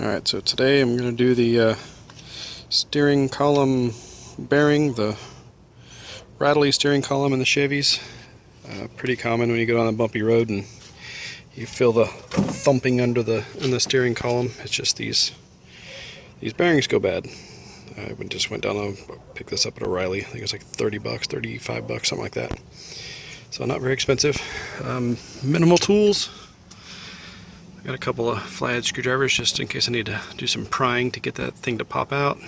Alright, so today I'm going to do the steering column bearing, the rattly steering column in the Chevys. Pretty common when you go on a bumpy road and you feel the thumping under in the steering column. It's just these bearings go bad. I just went down and picked this up at O'Reilly. I think it was like 30 bucks, 35 bucks, something like that. So not very expensive. Minimal tools. I got a couple of flathead screwdrivers just in case I need to do some prying to get that thing to pop out.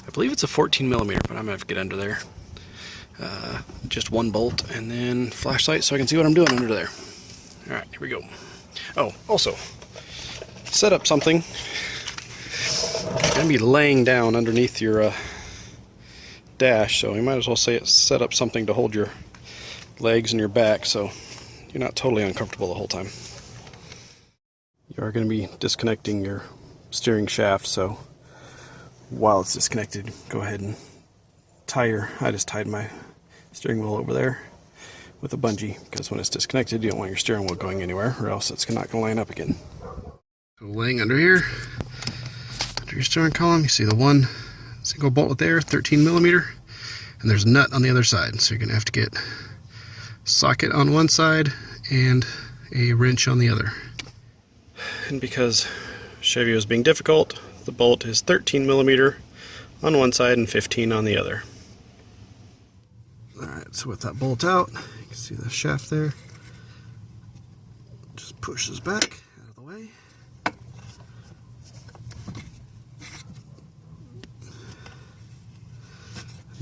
I believe it's a 14mm, but I'm gonna have to get under there. Just one bolt and then flashlight so I can see what I'm doing under there. Alright, here we go. Oh, also, set up something. You're gonna be laying down underneath your dash, so you might as well set up something to hold your legs and your back so you're not totally uncomfortable the whole time. You are going to be disconnecting your steering shaft, so while it's disconnected, go ahead and I just tied my steering wheel over there with a bungee, because when it's disconnected you don't want your steering wheel going anywhere or else it's not going to line up again. So laying under here, under your steering column, you see the one single bolt there, 13mm, and there's a nut on the other side, so you're going to have to get a socket on one side and a wrench on the other. And because Chevy was being difficult, the bolt is 13mm on one side and 15 on the other. Alright, so with that bolt out, you can see the shaft there. Just pushes back out of the way.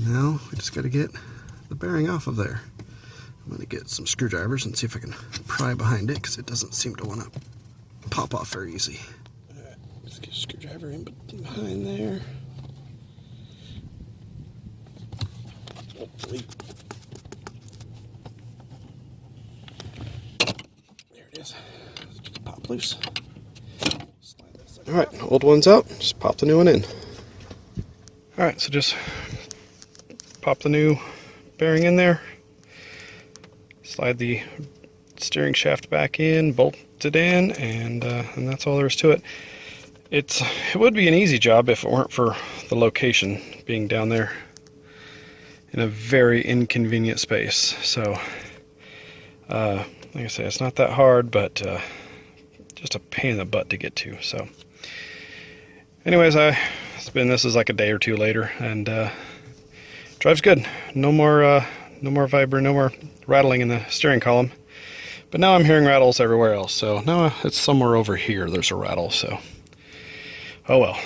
Now we just got to get the bearing off of there. I'm going to get some screwdrivers and see if I can pry behind it, because it doesn't seem to want to pop off very easy. Alright, let's get a screwdriver in behind there. Hopefully. There it is. Let's just pop loose. Alright, old one's out. Just pop the new one in. Alright, so just pop the new bearing in there. Slide the steering shaft back in, bolt it in, and that's all there is to it. It would be an easy job if it weren't for the location being down there in a very inconvenient space. So like I say, it's not that hard, but just a pain in the butt to get to. So anyways, this is like a day or two later, and drives good. No more vibration, no more rattling in the steering column. But now I'm hearing rattles everywhere else, so now it's somewhere over here there's a rattle, so oh well.